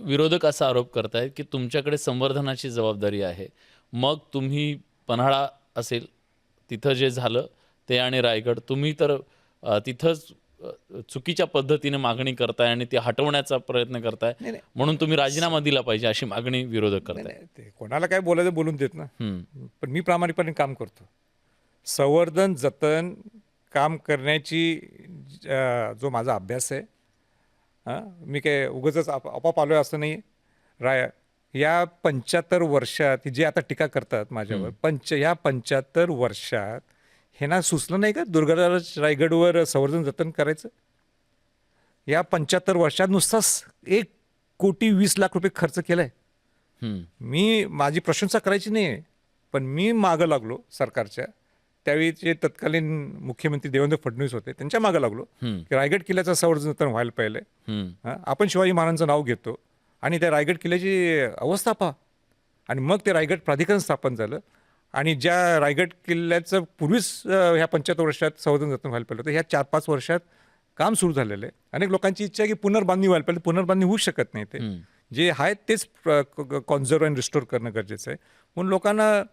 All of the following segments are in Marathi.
विरोधक असा आरोप करतायत की तुमच्याकडे संवर्धनाची जबाबदारी आहे. मग तुम्ही पन्हाळा असेल, तिथं जे झालं ते आणि रायगड तुम्ही तर तिथंच चुकीच्या पद्धतीने मागणी करताय आणि ती हटवण्याचा प्रयत्न करताय. नाही, नाही. म्हणून तुम्ही राजीनामा दिला पाहिजे अशी मागणी विरोधक नाही, करतायत. नाही. ते कोणाला काय बोलायचं बोलून देत ना. हं, पण मी प्रामाणिकपणे काम करतो. संवर्धन, जतन काम करण्याची जो माझा अभ्यास आहे, हां, मी काय उगाचच आपोआप आलोय असं नाही. राय या 75 वर्षात जे आता टीका करतात माझ्यावर, ह्या 75 वर्षात ह्यांना सुचलं नाही का दुर्गाराज रायगडवर संवर्धन जतन करायचं? या 75 वर्षात नुसताच 1,20,00,000 रुपये खर्च केलाय. हं, माझी प्रशंसा करायची नाही आहे, पण मी मागं लागलो सरकारच्या. त्यावेळीचे तत्कालीन मुख्यमंत्री देवेंद्र फडणवीस होते, त्यांच्या मागं लागलो हं, की रायगड किल्ल्याचं संवर्धन जतन व्हायला पाहिजे. हं. आपण शिवाजी महाराजांचं नाव घेतो आणि त्या रायगड किल्ल्याची अवस्था पहा. आणि मग ते रायगड प्राधिकरण स्थापन झालं आणि ज्या रायगड किल्ल्याचं पूर्वीच ह्या 75 वर्षात संवर्धन जतन व्हायला पाहिजे होतं, ह्या 4-5 वर्षात काम सुरू झालेलं आहे. अनेक लोकांची इच्छा आहे की पुनर्बांधणी व्हायला पाहिजे, पुनर्बांधणी होऊ शकत नाही. ते जे आहे तेच कॉन्झर्व आणि रिस्टोर करणं गरजेचं आहे. म्हणून लोकांना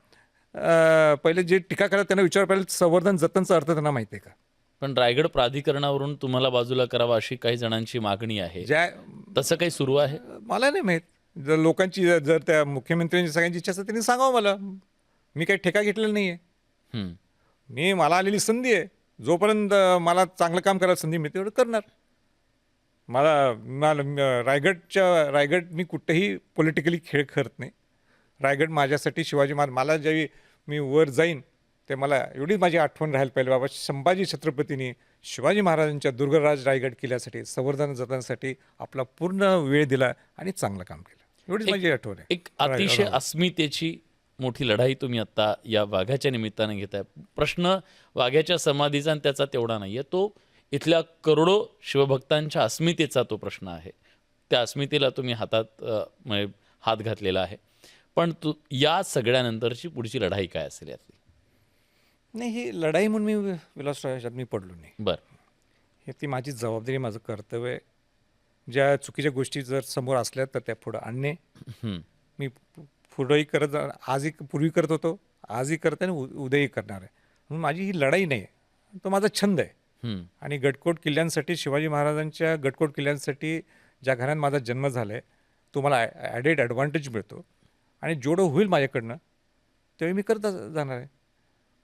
पहिले जे टीका करतात त्यांना विचार पाहिजे, संवर्धन जतनचा अर्थ त्यांना माहिती आहे का? पण रायगड प्राधिकरणावरून तुम्हाला बाजूला करावं अशी काही जणांची मागणी आहे. ज्या तसं काही सुरू आहे? मला नाही माहीत. जर लोकांची जर त्या मुख्यमंत्र्यांची सगळ्यांची इच्छा असेल त्यांनी सांगावं मला. मी काही ठेका घेतलेला नाही आहे. हं. मला आलेली संधी आहे. जोपर्यंत मला चांगलं काम करायला संधी मिळते तेवढं करणार. मला मला रायगड मी कुठेही पॉलिटिकली खेळ खेळत नाही. रायगड माझ्यासाठी शिवाजी महाराज, मला ज्यावेळी मी वर जाईन ते मला एवढीच माझी आठवण राहायला पाहिजे, बाबा संभाजी छत्रपतींनी शिवाजी महाराजांच्या दुर्गराज रायगड किल्ल्यासाठी संवर्धन जतनासाठी आपला पूर्ण वेळ दिला आणि चांगलं काम केलं. एवढीच माझी आठवण आहे. एक अतिशय अस्मितेची मोठी लढाई तुम्ही आता या वाघाच्या निमित्ताने घेताय. प्रश्न वाघाच्या समाधीचा आणि त्याचा तेवढा नाहीये, तो इथल्या करोडो शिवभक्तांच्या अस्मितेचा तो प्रश्न आहे. त्या अस्मितेला तुम्ही म्हणजे हात घातलेला आहे. पण या सगळ्यानंतरची पुढची लढाई काय असेल यातली? नाही, ही लढाई म्हणून मी विलासराव ह्याच्यात मी पडलो नाही. बरं. हे ती माझी जबाबदारी, माझं कर्तव्य आहे. ज्या चुकीच्या गोष्टी जर समोर असल्या तर त्या पुढं आणणे. हं, मी पुढंही करत, आजही पूर्वी करत होतो, आजही करते आणि उद्याही करणार आहे. म्हणून माझी ही लढाई नाही आहे, तो माझा छंद आहे. हं, आणि गडकोट किल्ल्यांसाठी, शिवाजी महाराजांच्या गडकोट किल्ल्यांसाठी ज्या घरात माझा जन्म झाला आहे, तो मला ॲडेड ॲडव्हान्टेज मिळतो आणि जेवढं होईल माझ्याकडनं तेव्हा मी करत जाणार आहे.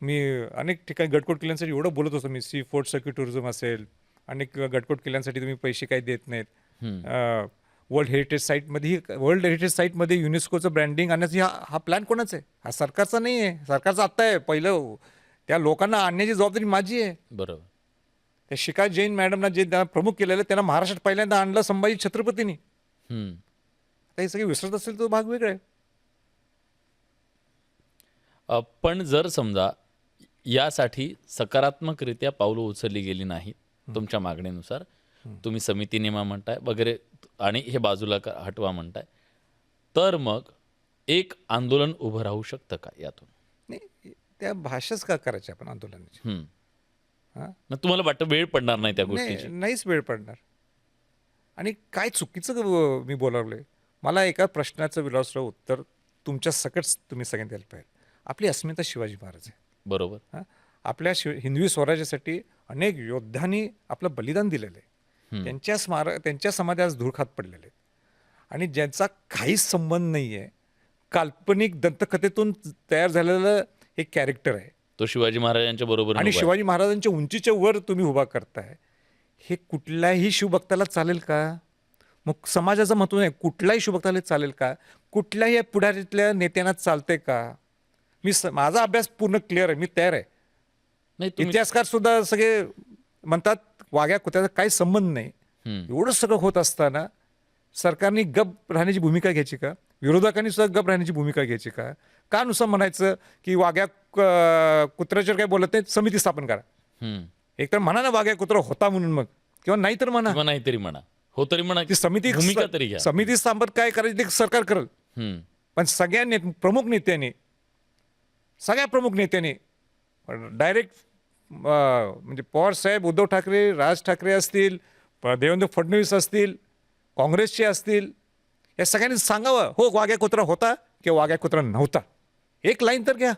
मी अनेक ठिकाणी गडकोट किल्ल्यांसाठी एवढं बोलत असतो. मी सी फोर्ट सर्क्युट टुरिझम असेल, अनेक गडकोट किल्ल्यांसाठी तुम्ही पैसे काही देत नाहीत. हं. वर्ल्ड हेरिटेज साईटमध्ये युनेस्कोचं ब्रँडिंग आणण्याचा हा प्लॅन कोणाचा आहे? हा सरकारचा नाही आहे, सरकारचा आत्ता आहे. पहिलं त्या लोकांना आणण्याची जबाबदारी माझी आहे. बरोबर. त्या शिखा जैन मॅडमना जे त्यांना प्रमुख केलेलं त्यांना महाराष्ट्रात पहिल्यांदा आणलं संभाजी छत्रपतींनी. हं. आता हे सगळे विसरत असेल तो भाग वेगळा आहे. पण जर समजा यासाठी सकारात्मकरित्या पावलं उचलली गेली नाहीत तुमच्या मागणीनुसार, तुम्ही समिती नेमा म्हणताय वगैरे आणि हे बाजूला हटवा म्हणताय, तर मग एक आंदोलन उभं राहू शकतं का यातून? नाही, त्या भाषाच का करायच्या आपण आंदोलनाची? हं. हां, मग तुम्हाला वाटतं वेळ पडणार नाही त्या गोष्टीची? नाहीच वेळ पडणार. आणि काय चुकीचं मी बोलावलंय? मला एका प्रश्नाचं विलासराव उत्तर तुमच्या सकट तुम्ही सगळ्यांनी द्यायला पाहिजे. आपली अस्मिता शिवाजी महाराज आहे. बरोबर. हां, आपल्या हिंदवी स्वराज्यासाठी अनेक योद्धांनी आपलं बलिदान दिलेलं आहे. त्यांच्या समाधी आज धूळ खात पडलेले आहेत. आणि ज्यांचा काहीच संबंध नाही आहे, काल्पनिक दंतकथेतून तयार झालेलं एक कॅरेक्टर आहे तो शिवाजी महाराजांच्या बरोबर आणि शिवाजी महाराजांच्या उंचीच्या वर तुम्ही उभा करताय. हे कुठल्याही शिवभक्ताला चालेल का? मग समाजाचं महत्त्व नाही, कुठल्याही शिवभक्ताला चालेल का? कुठल्याही पुढारीतल्या नेत्यांना चालते का? माझा अभ्यास पूर्ण क्लिअर आहे, मी तयार आहे. नाही इतिहासकार सुद्धा सगळे म्हणतात वाघ्या कुत्र्याचा काही संबंध नाही. एवढं सगळं होत असताना सरकारने गप राहण्याची भूमिका घ्यायची का? विरोधकांनी सुद्धा गप राहण्याची भूमिका घ्यायची का? का नुसतं म्हणायचं की वाघ्या कुत्र्याच्यावर काय बोलत नाही, समिती स्थापन करा. एकतर म्हणा ना वाघ्या कुत्रा होता म्हणून, मग किंवा नाही तर म्हणा, नाहीतरी म्हणा, हो तरी म्हणा, ती समिती भूमिका तरी घ्या. समिती स्थापन काय करायची ते सरकार करेल. पण सगळ्या सगळ्या प्रमुख नेत्यांनी डायरेक्ट म्हणजे पवार साहेब, उद्धव ठाकरे, राज ठाकरे असतील, देवेंद्र फडणवीस असतील, काँग्रेसचे असतील, या सगळ्यांनी सांगावं, हो वाघ्या कुत्रा होता किंवा वाघ्या कुत्रा नव्हता. एक लाईन तर घ्या.